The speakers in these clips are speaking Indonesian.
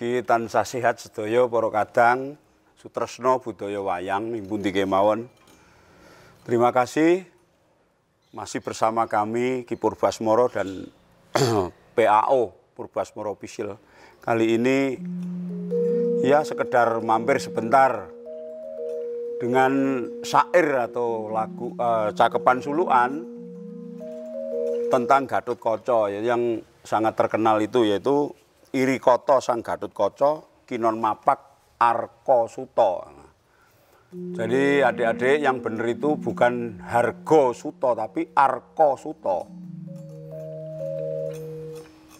Mugi tansah sehat sedaya para kadang, sutresna budaya wayang ing pundi kemawon. Terima kasih masih bersama kami Ki Purbasmara dan PAO Purbasmara Official. Kali ini ya sekedar mampir sebentar dengan syair atau lagu cakepan sulukan tentang Gatotkaca yang sangat terkenal itu yaitu Irikata sang Gatotkaca kinon mapak Arkasuta. Jadi adik-adik yang benar itu bukan Hargasuta tapi Arkasuta.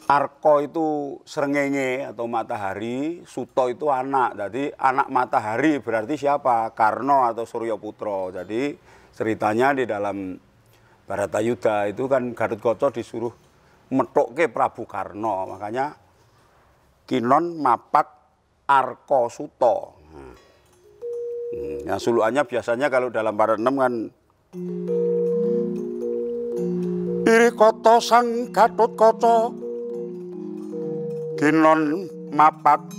Arko itu srengenge atau matahari, Suto itu anak. Jadi anak matahari berarti siapa? Karna atau Suryaputra. Jadi ceritanya di dalam Baratayuda itu kan Gatotkaca disuruh methukke Prabu Karna. Makanya kinon mapak Arkasuta. Nah, sulukannya biasanya kalau dalam para enam kan Irikata sang Gatotkaca kinon mapak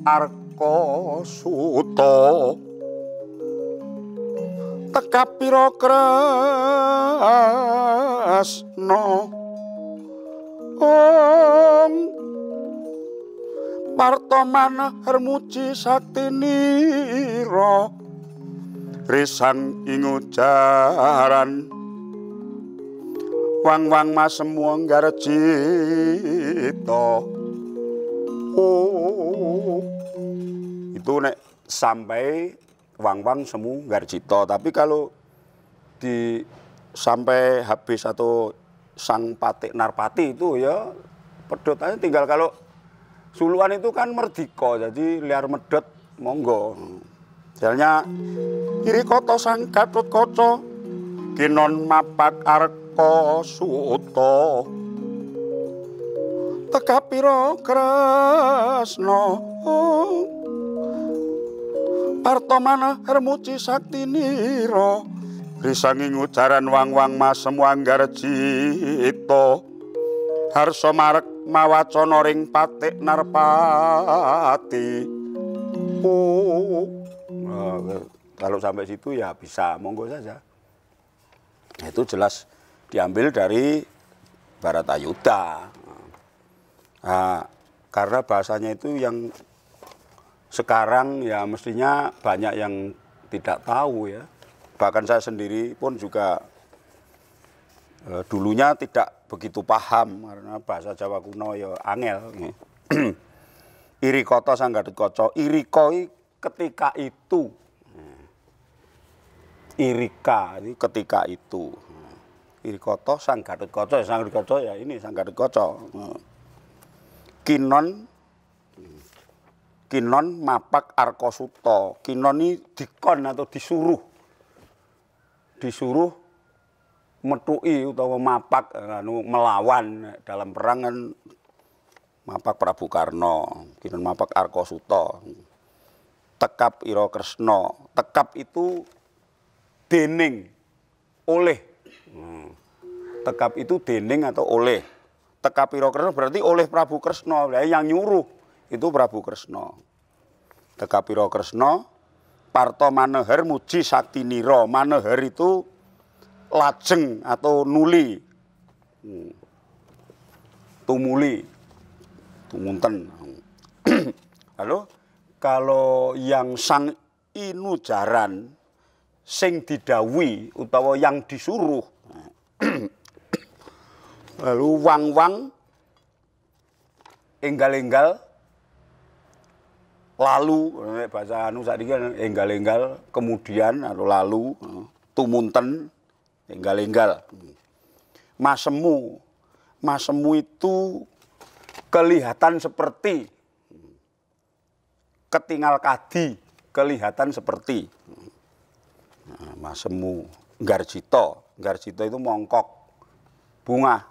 Arkasuta teka pira Kresna Partomana hermuji saktinira risan ing ujaran wang-wang masemu nggarjita. Itu nek sampai wang-wang semu nggarjita, tapi kalau di sampai habis atau sang Patik Narpati itu ya pedotannya tinggal kalau sulukan itu kan merdika, jadi liar medhot monggo. Misalnya Irikata sang Gatotkaca kinon mapak Arkasuta teka pira Kresna Partomana hermuji saktinira risanging ujaran wang-wang masemu anggarjita harsa marek mawacana ring Patik Narpati. Kalau sampai situ ya bisa monggo saja. Itu jelas diambil dari Baratayuda. Nah, karena bahasanya itu yang sekarang ya mestinya banyak yang tidak tahu ya. Bahkan saya sendiri pun juga dulunya tidak begitu paham karena bahasa Jawa kuno ya angel. Irikata sang Gatotkaca, irika ketika itu. Irika ini ketika itu. Irikata sang Gatotkaca, sang Gatotkaca ya ini sang Gatotkaca. Kinon mapak Arkasuta. Kinon ini dikon atau disuruh. Disuruh methuki utawa mapak melawan dalam perang kan mapak Prabu Karna. Kinon mapak Arkasuta. Tekap ira Kresna. Tekap itu dening, oleh. Tekap itu dening atau oleh. Tekap ira Kresna berarti oleh Prabu Kresna. Yang nyuruh itu Prabu Kresna. Tekap ira Kresna parto maneher muji saktinira. Maneher itu lajeng atau nuli. Tumuli. Tumunten. Lalu kalau yang sang inujaran sing didhawuhi utawa yang disuruh lalu wang-wang enggal-enggal lalu bahasa anu sakniki enggal-enggal kemudian atau lalu tumunten enggal-enggal masemu itu kelihatan seperti ketinggal kadi kelihatan seperti masemu nggarjita itu mongkok bunga.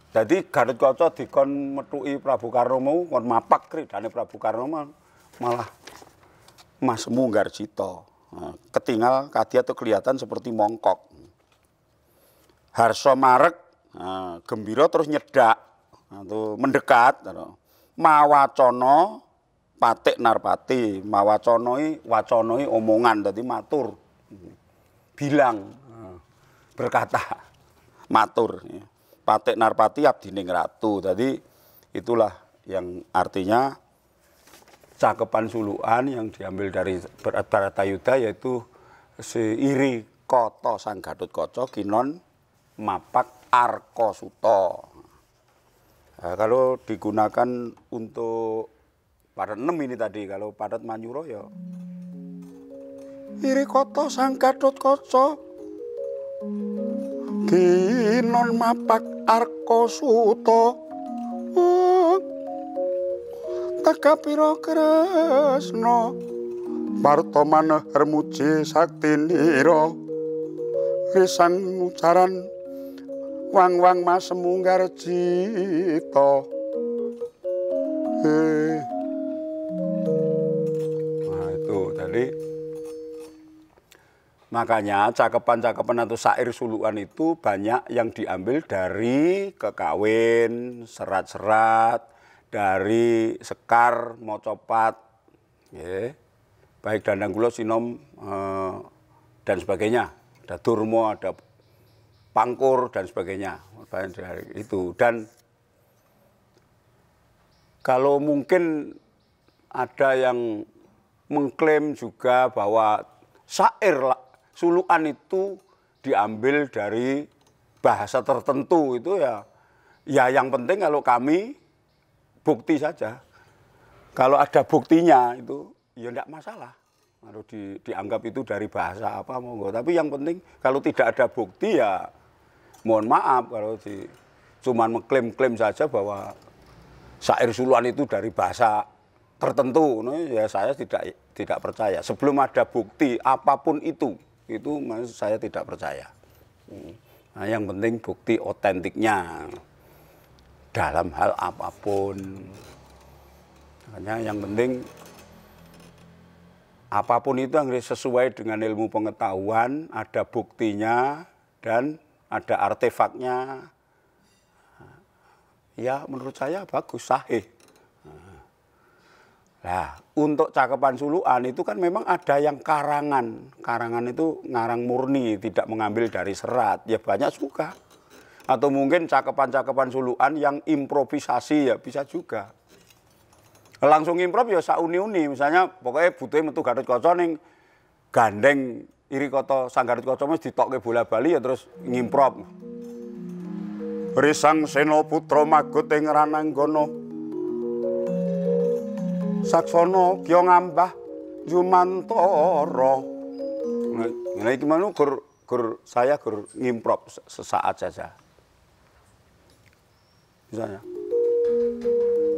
Jadi Gatotkaca dikon methuki Prabu Karna mau kon mapak kridane Prabu Karna malah masemu nggarjita. Ketinggal kadi atau kelihatan seperti mongkok. Harsa marek gembira terus nyedak atau mendekat mawacana patik narpati. Mawacana omongan, dadi matur. Bilang, berkata, matur. Patik narpati abdining ratu. Jadi itulah yang artinya cakepan sulukan yang diambil dari Bharatayuda, yaitu seiri kata sang Gatotkaca kinon mapak Arkasuta. Nah, kalau digunakan untuk padat 6 ini tadi, kalau padat Manyura ya iri kata sang Gatotkaca kinon mapak Arkasuta teka pira Kresna Parta manehar muji saktinira risang ucaran wang-wang mas munggar cita. Nah itu tadi makanya cakepan-cakepan atau syair sulukan itu banyak yang diambil dari kekawin, serat-serat, dari Sekar, Mocopat, baik Dandang Kula, Sinom, dan sebagainya. Ada Durma, ada Pangkur, dan sebagainya. Dari itu. Dan kalau mungkin ada yang mengklaim juga bahwa syair sulukan itu diambil dari bahasa tertentu, itu ya yang penting kalau kami bukti saja. Kalau ada buktinya itu ya tidak masalah. Kalau dianggap itu dari bahasa apa monggo. Tapi yang penting kalau tidak ada bukti ya mohon maaf kalau cuman mengklaim-klaim saja bahwa syair sulukan itu dari bahasa tertentu. Nah, ya saya tidak percaya. Sebelum ada bukti apapun itu saya tidak percaya. Nah, yang penting bukti otentiknya dalam hal apapun. Makanya yang penting apapun itu yang sesuai dengan ilmu pengetahuan, ada buktinya dan ada artefaknya. Ya menurut saya bagus, sahih. Nah, untuk cakepan sulukan itu kan memang ada yang karangan. Karangan itu ngarang murni, tidak mengambil dari serat. Ya banyak juga. Atau mungkin cakepan-cakepan sulukan yang improvisasi ya bisa juga. Langsung improv ya sauni-uni. Misalnya pokoknya butuhe metu Gatotkaca ning gandeng iri kata sang Gatotkaca wis ditokke bola bali ya terus ngimprov. Risang Sena putra magut ing Rananggana. Saksana kya ngambah Jumantara. Nah iki manu saya ngimprov sesaat saja. Misalnya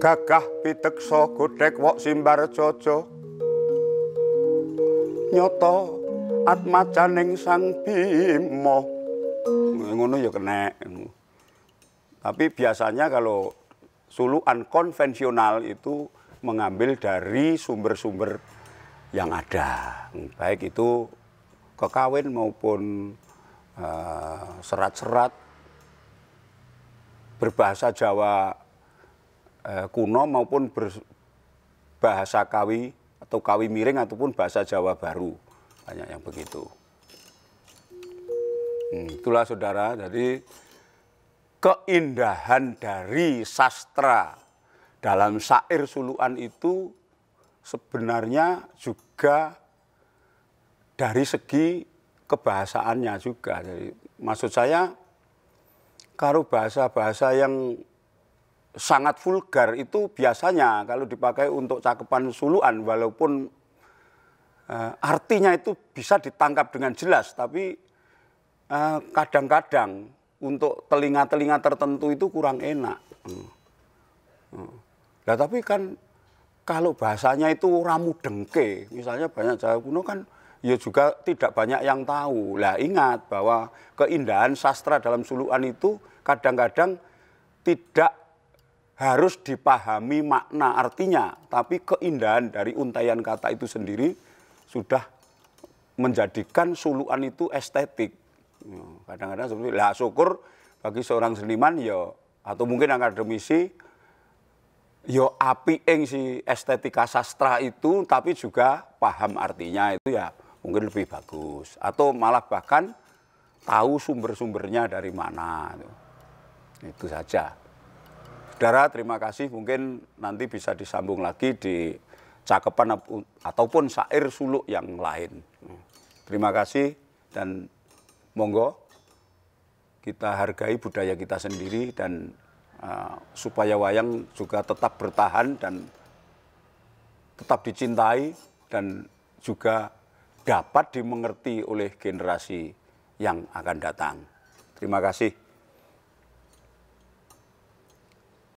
gagah piteksa godhek wok simbar jaja nyata atmajaning Sang Bima. Ngono ya kena. Tapi biasanya kalau sulukan konvensional itu mengambil dari sumber-sumber yang ada, baik itu kekawin maupun serat-serat berbahasa Jawa kuno maupun berbahasa Kawi atau Kawi miring ataupun bahasa Jawa baru, banyak yang begitu. Itulah saudara, jadi keindahan dari sastra dalam syair sulukan itu sebenarnya juga dari segi kebahasaannya juga. Jadi, maksud saya kalau bahasa-bahasa yang sangat vulgar itu biasanya kalau dipakai untuk cakepan sulukan walaupun artinya itu bisa ditangkap dengan jelas, tapi kadang-kadang untuk telinga-telinga tertentu itu kurang enak. Nah, tapi kan kalau bahasanya itu ramu dengke, misalnya banyak Jawa kuno kan ya juga tidak banyak yang tahu. Lah ingat bahwa keindahan sastra dalam sulukan itu kadang-kadang tidak harus dipahami makna artinya, tapi keindahan dari untaian kata itu sendiri sudah menjadikan sulukan itu estetik. Kadang-kadang seperti, lah syukur bagi seorang seniman ya atau mungkin akademisi yo api si estetika sastra itu, tapi juga paham artinya itu ya mungkin lebih bagus. Atau malah bahkan tahu sumber-sumbernya dari mana. Itu saja. Saudara, terima kasih. Mungkin nanti bisa disambung lagi di cakepan ataupun syair suluk yang lain. Terima kasih dan monggo kita hargai budaya kita sendiri dan supaya wayang juga tetap bertahan dan tetap dicintai dan juga dapat dimengerti oleh generasi yang akan datang. Terima kasih.